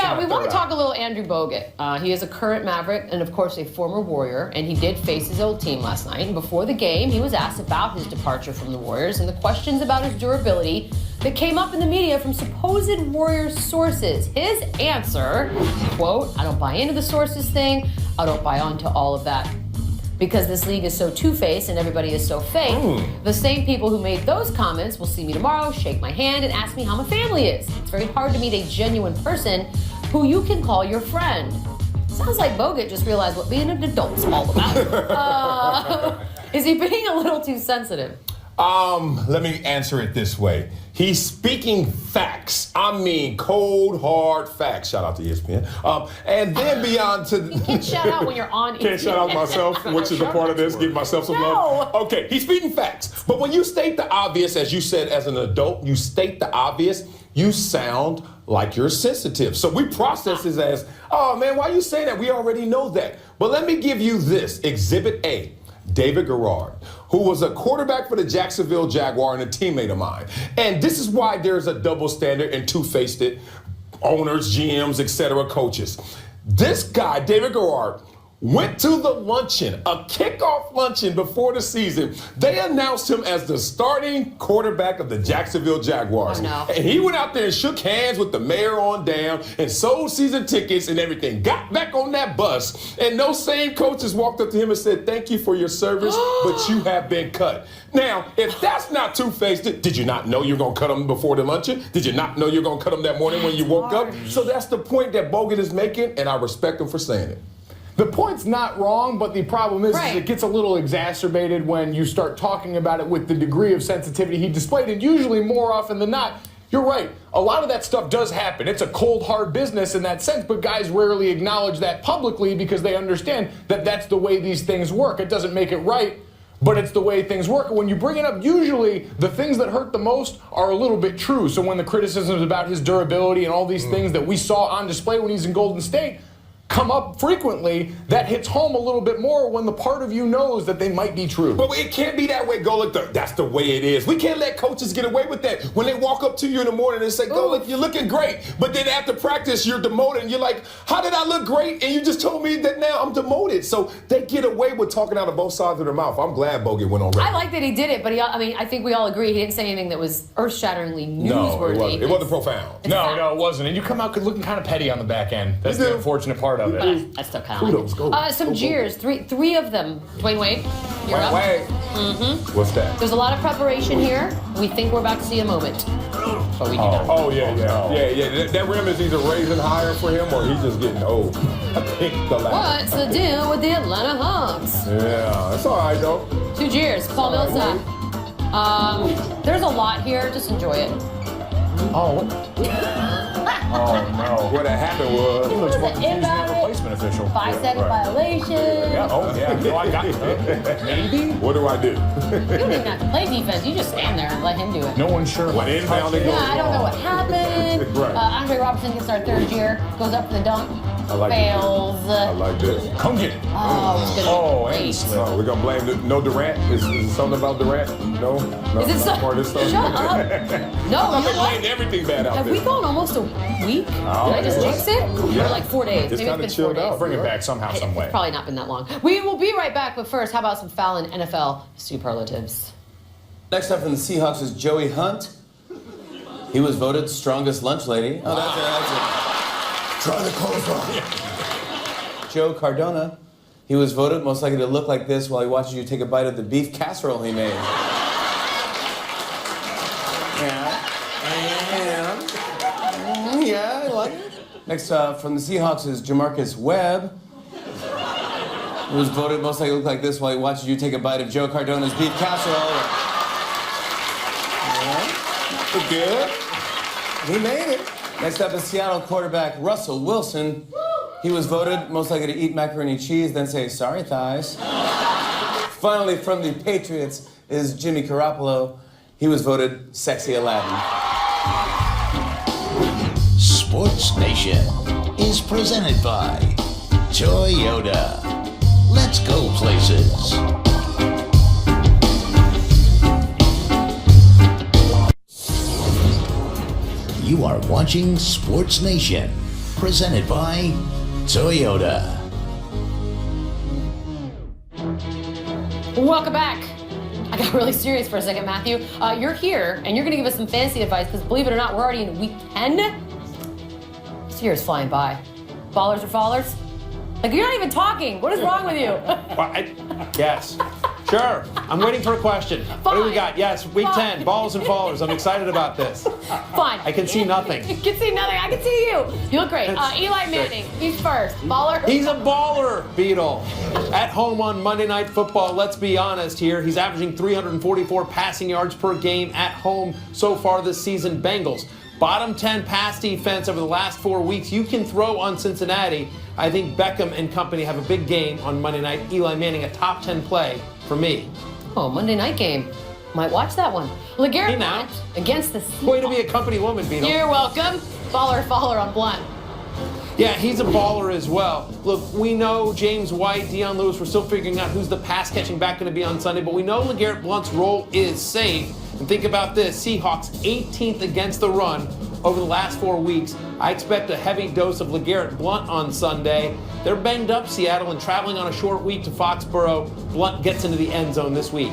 Yeah, we want to talk a little Andrew Bogut. He is a current Maverick and, of course, a former Warrior, and he did face his old team last night. And before the game, he was asked about his departure from the Warriors and the questions about his durability that came up in the media from supposed Warriors sources. His answer, quote, "I don't buy into the sources thing. I don't buy onto all of that. Because this league is so two-faced and everybody is so fake, the same people who made those comments will see me tomorrow, shake my hand, and ask me how my family is. It's very hard to meet a genuine person who you can call your friend." Sounds like Bogut just realized what being an adult's all about. Is he being a little too sensitive? Let me answer it this way. He's speaking facts. I mean, cold, hard facts. Shout out to ESPN. And then beyond to... You can't shout out when you're on ESPN. Can't shout out myself, which is a part of this. Give myself some love. Okay, he's speaking facts. But when you state the obvious, as you said, as an adult, you state the obvious, you sound like you're sensitive. So we process this as, oh, man, why are you saying that? We already know that. But let me give you this. Exhibit A. David Garrard, who was a quarterback for the Jacksonville Jaguar and a teammate of mine. And this is why there's a double standard and two-faced owners, GMs, etc., coaches. This guy, David Garrard, went to the luncheon, a kickoff luncheon before the season. They announced him as the starting quarterback of the Jacksonville Jaguars. Oh, no. And he went out there and shook hands with the mayor on down and sold season tickets and everything. Got back on that bus, and those same coaches walked up to him and said, "Thank you for your service, but you have been cut." Now, if that's not two-faced, did you not know you're going to cut him before the luncheon? Did you not know you're going to cut him that morning when you woke up? So that's the point that Bogut is making, and I respect him for saying it. The point's not wrong, but the problem is it gets a little exacerbated when you start talking about it with the degree of sensitivity he displayed. And usually, more often than not, you're right. A lot of that stuff does happen. It's a cold, hard business in that sense, but guys rarely acknowledge that publicly because they understand that that's the way these things work. It doesn't make it right, but it's the way things work. And when you bring it up, usually the things that hurt the most are a little bit true. So when the criticisms about his durability and all these things that we saw on display when he's in Golden State come up frequently, that hits home a little bit more when the part of you knows that they might be true. But it can't be that way, Golick. That's the way it is. We can't let coaches get away with that. When they walk up to you in the morning and say, "Golick, you're looking great," but then after practice you're demoted and you're like, "How did I look great? And you just told me that now I'm demoted." So they get away with talking out of both sides of their mouth. I'm glad Bogut went on record. I like that he did it, but I think we all agree he didn't say anything that was earth-shatteringly newsworthy. No, it wasn't profound. No, it wasn't. And you come out looking kind of petty on the back end. That's the unfortunate part of it. But I still kind of like it. Some jeers, three of them. Dwayne Wade, you're up. What's that? There's a lot of preparation here. We think we're about to see a moment, but we do not. Oh, yeah. That rim is either raising higher for him or he's just getting old. I think the latter. What's the deal with the Atlanta Hawks? Yeah, that's all right, though. 2 jeers. Paul Millsap. There's a lot here. Just enjoy it. Oh no. What had happened was... He looks more confused than the replacement official. 5-second violation. Yeah, no, I got it. Maybe? What do I do? You don't even have to play defense. You just stand there and let him do it. No one's sure. What inbound it goes I don't know what happened. Right. Andre Robertson gets our 3rd year. Goes up for the dunk. I like Fails. I like this. Come get it. Oh, it's gonna be great. We're going to blame no Durant? Is it something about Durant? No? Is it not part of this stuff? Shut up. No, I'm you know what? blamed everything bad out Have there. we gone almost a week? Did I just jinx it? Yeah. Or like 4 days? It's Maybe kind of it's been 4 chilled days. out. Bring it back somehow, some way. It's probably not been that long. We will be right back, but first, how about some Fallon NFL superlatives? Next up from the Seahawks is Joey Hunt. He was voted strongest lunch lady. Oh, that's it. Try the coleslaw. Joe Cardona. He was voted most likely to look like this while he watches you take a bite of the beef casserole he made. Yeah, I like it. Next from the Seahawks is Jamarcus Webb. He was voted most likely to look like this while he watches you take a bite of Joe Cardona's beef casserole. Yeah, good. He made it. Next up is Seattle quarterback Russell Wilson. He was voted most likely to eat macaroni and cheese, then say, "Sorry, thighs." Finally, from the Patriots is Jimmy Garoppolo. He was voted sexy Aladdin. Sports Nation is presented by Toyota. Let's go places. You are watching Sports Nation presented by Toyota. Welcome back. I got really serious for a second, Matthew. You're here, and you're going to give us some fantasy advice, because believe it or not, we're already in week 10. This year is flying by. Ballers or fallers? Like, you're not even talking. What is wrong with you? Yes. Sure. I'm waiting for a question. Fine. What do we got? Yes, week Fine. 10, balls and fallers. I'm excited about this. Fine. I can see nothing. You can see nothing. I can see you. You look great. Eli Manning, he's first. Baller? He's a baller, Beadle. At home on Monday Night Football, let's be honest here. He's averaging 344 passing yards per game at home so far this season. Bengals, bottom 10 pass defense over the last 4 weeks. You can throw on Cincinnati. I think Beckham and company have a big game on Monday night. Eli Manning, a top 10 play for me. Oh, Monday night game. Might watch that one. LeGarrette Blount against the Seahawks. Way to be a company woman, Beadle. You're welcome. Baller or faller on Blount. Yeah, he's a baller as well. Look, we know James White, Deion Lewis, we're still figuring out who's the pass-catching back going to be on Sunday, but we know LeGarrette Blount's role is safe. And think about this, Seahawks 18th against the run over the last 4 weeks. I expect a heavy dose of LeGarrette Blount on Sunday. They're banged up, Seattle, and traveling on a short week to Foxborough. Blount gets into the end zone this week.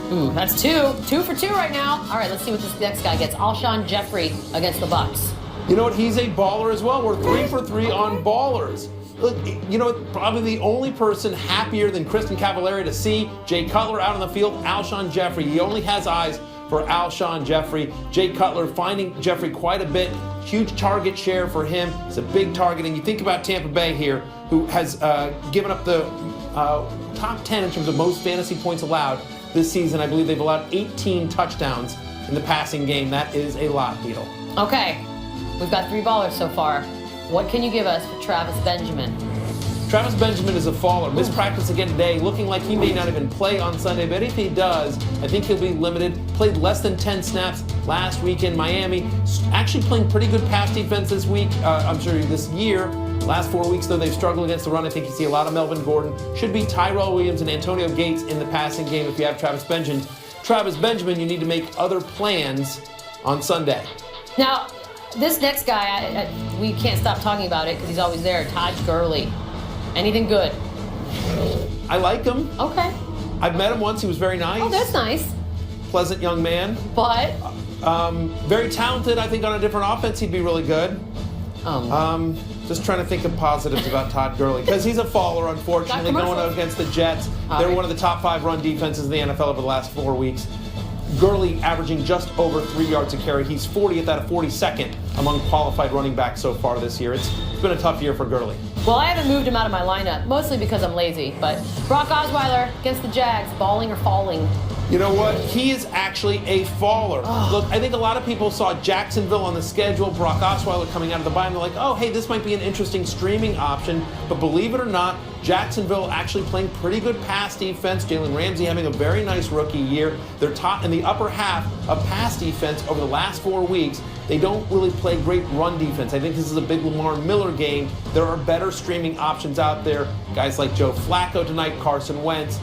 That's two. 2 for 2 right now. All right, let's see what this next guy gets. Alshon Jeffrey against the Bucs. You know what? He's a baller as well. We're 3 for 3 on ballers. Look, you know what? Probably the only person happier than Kristen Cavallari to see Jay Cutler out on the field, Alshon Jeffrey. He only has eyes for Alshon Jeffrey. Jay Cutler finding Jeffrey quite a bit. Huge target share for him. It's a big target. And you think about Tampa Bay here, who has given up the top 10 in terms of most fantasy points allowed this season. I believe they've allowed 18 touchdowns in the passing game. That is a lot, Beadle. Okay, we've got 3 ballers so far. What can you give us for Travis Benjamin? Travis Benjamin is a faller. Missed practice again today, looking like he may not even play on Sunday, but if he does, I think he'll be limited. Played less than 10 snaps last week in Miami. Actually playing pretty good pass defense this week, this year. Last 4 weeks, though, they've struggled against the run. I think you see a lot of Melvin Gordon. Should be Tyrell Williams and Antonio Gates in the passing game if you have Travis Benjamin, you need to make other plans on Sunday. Now, this next guy, we can't stop talking about it because he's always there. Todd Gurley. Anything good? I like him. Okay. I've met him once. He was very nice. Oh, that's nice. Pleasant young man. But? Very talented. I think on a different offense he'd be really good. Just trying to think of positives about Todd Gurley because he's a faller, unfortunately, going out against the Jets. They're one of the top 5 run defenses in the NFL over the last 4 weeks. Gurley averaging just over 3 yards a carry. He's 40th out of 42nd among qualified running backs so far this year. It's been a tough year for Gurley. Well, I haven't moved him out of my lineup, mostly because I'm lazy. But Brock Osweiler against the Jags, balling or falling? You know what? He is actually a faller. Look, I think a lot of people saw Jacksonville on the schedule, Brock Osweiler coming out of the bye, and they're like, oh, hey, this might be an interesting streaming option. But believe it or not, Jacksonville actually playing pretty good pass defense. Jalen Ramsey having a very nice rookie year. They're top in the upper half of pass defense over the last 4 weeks. They don't really play great run defense. I think this is a big Lamar Miller game. There are better streaming options out there. Guys like Joe Flacco tonight, Carson Wentz.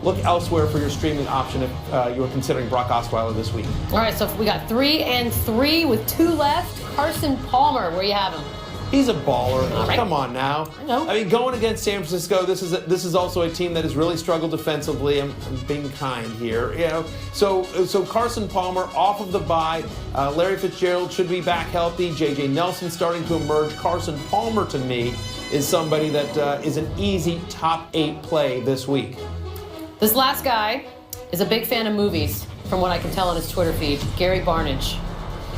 Look elsewhere for your streaming option if you're considering Brock Osweiler this week. All right, so we got 3 and 3 with 2 left. Carson Palmer, where you have him? He's a baller. Right. Come on now. I know. I mean, going against San Francisco, this is also a team that has really struggled defensively. I'm being kind here, you know. So Carson Palmer off of the bye. Larry Fitzgerald should be back healthy. J.J. Nelson starting to emerge. Carson Palmer, to me, is somebody that is an easy top 8 play this week. This last guy is a big fan of movies, from what I can tell on his Twitter feed. Gary Barnidge.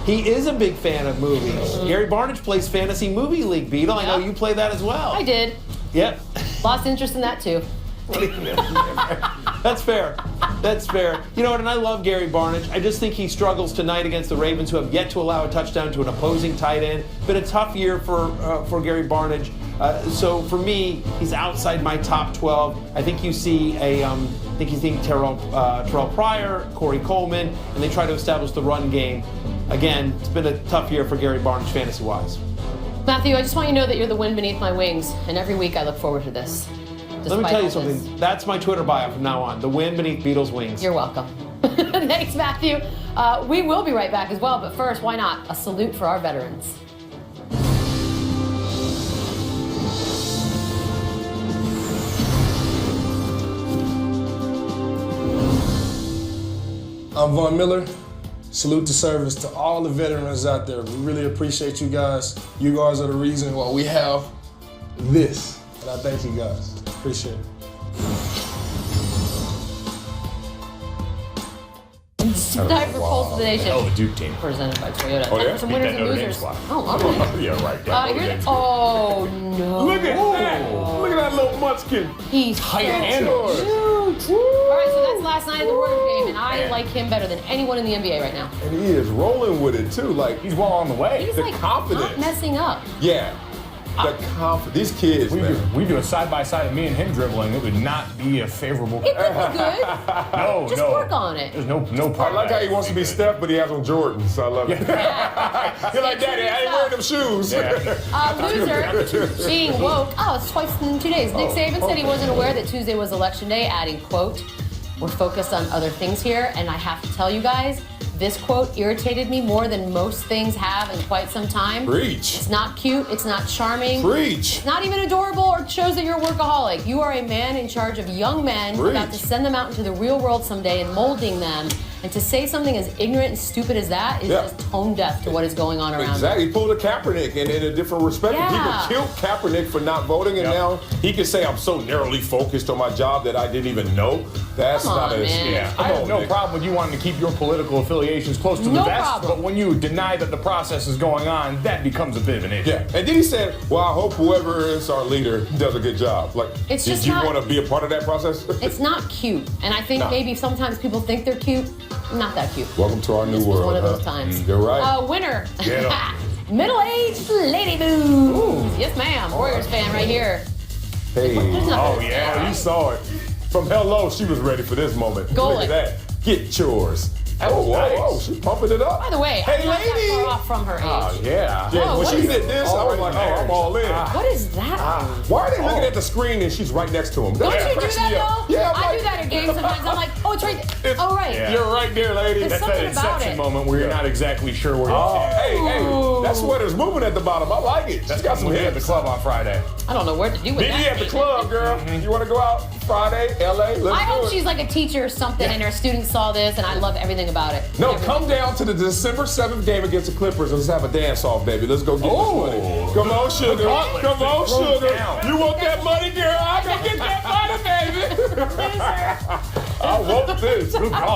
He is a big fan of movies. Gary Barnidge plays Fantasy Movie League, Beadle. I know you play that as well. I did. Yep. Lost interest in that, too. That's fair. That's fair. You know what, and I love Gary Barnidge. I just think he struggles tonight against the Ravens, who have yet to allow a touchdown to an opposing tight end. Been a tough year for Gary Barnidge. So for me, he's outside my top 12. I think you see Terrell Pryor, Corey Coleman, and they try to establish the run game. Again, it's been a tough year for Gary Barnidge fantasy-wise. Matthew, I just want you to know that you're the wind beneath my wings, and every week I look forward to this. Let me tell you something. That's my Twitter bio from now on. The wind beneath Beadle's wings. You're welcome. Thanks, Matthew. We will be right back as well, but first, why not? A salute for our veterans. I'm Von Miller. Salute to service to all the veterans out there. We really appreciate you guys. You guys are the reason why we have this. And I thank you guys. Appreciate it. Time for Pulse of the Nation. Oh, the Duke team. Presented by Toyota. Oh, Time yeah? for some Beat winners that and Notre Dame losers. squad. Oh, okay. Yeah, right. Oh, no. Look at that. Look at that little munchkin. He's Height so and cute. All right, so that's last night at the Warriors game, and I like him better than anyone in the NBA right now. And he is rolling with it, too. Like, He's well on the way. He's The like confidence. not messing up. yeah. The confidence. These kids, man. We do a side-by-side of me and him dribbling. It would not be a favorable... It could be good. No, Just no. work on it. There's no part I of like that. how he wants to be Steph, but he has on Jordans. I love it. You're like, Daddy, I ain't wearing them shoes. Loser, being woke. Oh, it's twice in 2 days. Nick Saban said he wasn't aware that Tuesday was Election Day, adding, quote, "We're focused on other things here, and I have to tell you guys, this quote irritated me more than most things have in quite some time. Preach. It's not cute. It's not charming. Preach. It's not even adorable or shows that you're a workaholic. You are a man in charge of young men about to Preach. send them out into the real world someday and molding them. And to say something as ignorant and stupid as that is just tone deaf to what is going on around Exactly. He pulled a Kaepernick in a different respect. Yeah. People killed Kaepernick for not voting, and now he can say, I'm so narrowly focused on my job that I didn't even know. That's Come not on, a... man. Yeah, Come I have on, no Nick. problem with you wanting to keep your political affiliations close to the No vest, problem. but when you deny that the process is going on, that becomes a bit of an issue. Yeah, and then he said, well, I hope whoever is our leader does a good job. Like, It's did just you not- want to be a part of that process? It's not cute. And I think No. maybe sometimes people think they're cute. Not that cute. Welcome to our new This was world. one of huh? those times. You're right. Winner. Get 'em. Middle-aged lady boobs. Yes, ma'am. Warriors fan right here. Hey. There's nothing Oh, to yeah, say. you saw it. From hello, she was ready for this moment. Go Look it. at that. Get yours. Oh, whoa, nice. whoa, she's pumping it up. By the way, hey, I'm not lady. that far off from her age. Oh, yeah. Yeah, Oh, when what she is did this, I was like, oh, I'm all in. What is that? Why are they looking at the screen and she's right next to him? Don't That you do cracks that me up. though? Yeah, I'm I like, do that at games sometimes. I'm like, oh, it's right there. Oh, right. Yeah. You're right there, lady. There's That's something that about inception it. moment where you're not exactly sure where Oh, you're hey, that sweater's moving at the bottom. I like it. She's got some at the hips. club on Friday. I don't know where to do with Meet that. me at the club, girl. You want to go out Friday, LA? Let's I do hope it. she's like a teacher or something and her students saw this and I love everything about it. No, Everything. come down to the December 7th game against the Clippers and let's have a dance-off, baby. Let's go get this money. Come on, sugar. gauntlet. Come on, Throw sugar. down. You want that money, girl? I can get that money, baby. I want this.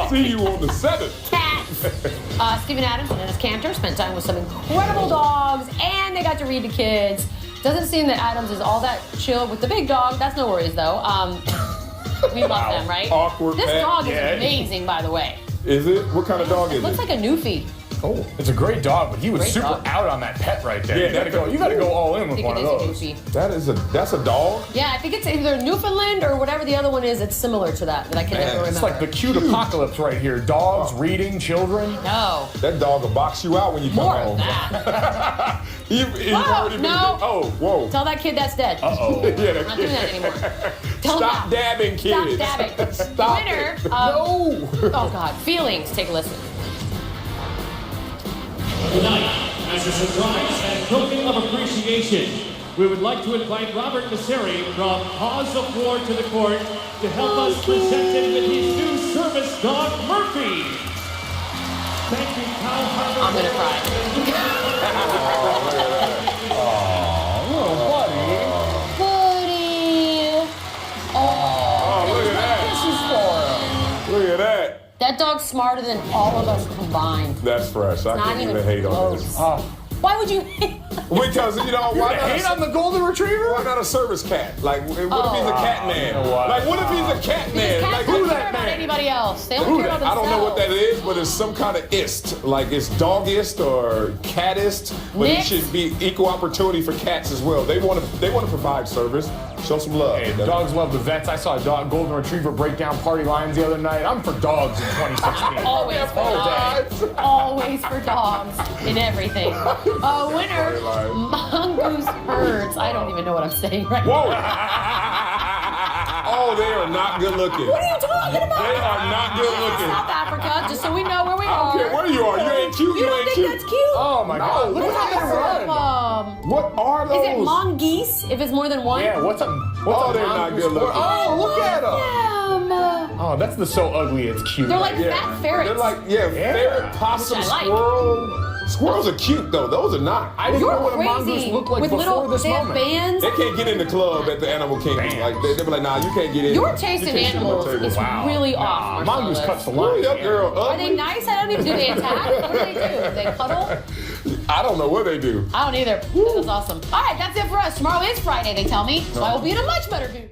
See you on the 7th. Cats. Steven Adams and Dennis Cantor spent time with some incredible dogs and they got to read to kids. Doesn't seem that Adams is all that chill with the big dog. That's no worries, though. We love them, right? Awkward This pet. dog is Yeah. amazing, by the way. Is it? What kind of dog is Looks it? like a Newfie. Oh. It's a great dog, but he was Great super dog. out on that pet right there. Yeah, You gotta go all in I with think one it of is those. a Newfie. That's a dog? Yeah, I think it's either Newfoundland or whatever the other one is. It's similar to that I can never remember. It's like the cute apocalypse right here. Dogs, reading, children. No. That dog will box you out when you come More home. of that. He Whoa, already been- no. Oh, whoa. Tell that kid that's dead. Uh-oh. Yeah, I'm not doing that anymore. Tell Stop him dabbing, Stop kids. dabbing. Stop Winner. it. No. Oh, God. Feelings. Take a listen. Tonight, as a surprise and token of appreciation, we would like to invite Robert Messeri from Cause of War to the court to help us present him with his new service dog, Murphy. Thank you, Cal Harbor. I'm going to cry. Buddy. Oh, look at that. Look at that. That dog's smarter than all of us combined. That's fresh. I Not can't even even hate on close. this. Why would you hate? Because, why not Hate on the golden retriever? why not a service cat? Like, what if he's a cat man? you know what? Like, what if he's a cat man? Cats Like, don't who care that about man? anybody else. They Who don't care that? about I themselves. don't know what that is, but it's some kind of ist. Like, it's dogist or catist, but it Mixed. should be equal opportunity for cats as well. They want to provide service. Show some love. Hey, dogs love the vets. I saw a golden retriever break down party lines the other night. I'm for dogs in 2016. Always for dogs. Always for dogs in everything. Winner, Mongoose Herds. I don't even know what I'm saying right now. Whoa! Oh, they are not good looking. What are you talking about? They are not good looking. South Africa, just so we know where we I don't are. care where you are. You ain't cute. You don't ain't think cute. that's cute? Oh my God! Look at how they run. What are those? Is it mongoose if it's more than one? Yeah, what's a they're not good looking. Oh, look at them. Damn. Oh, that's the so ugly it's cute. They're like right? fat ferrets. They're like, ferret, possum, Which I like. squirrel. Squirrels are cute, though. Those are not. I didn't You're know what a crazy. mongoose looked like With before little, this they have moment. bands. They can't get in the club at the Animal Kingdom. Like, they be like, nah, you can't get in. Your You taste in can't sit at my animals table. is really off. Mongoose Marcellus. cuts the Hurry line. up, girl. Are they nice? I don't even. Do they attack? What do they do? Do they cuddle? I don't know what they do. I don't either. That was awesome. All right, that's it for us. Tomorrow is Friday, they tell me. So I will be in a much better mood.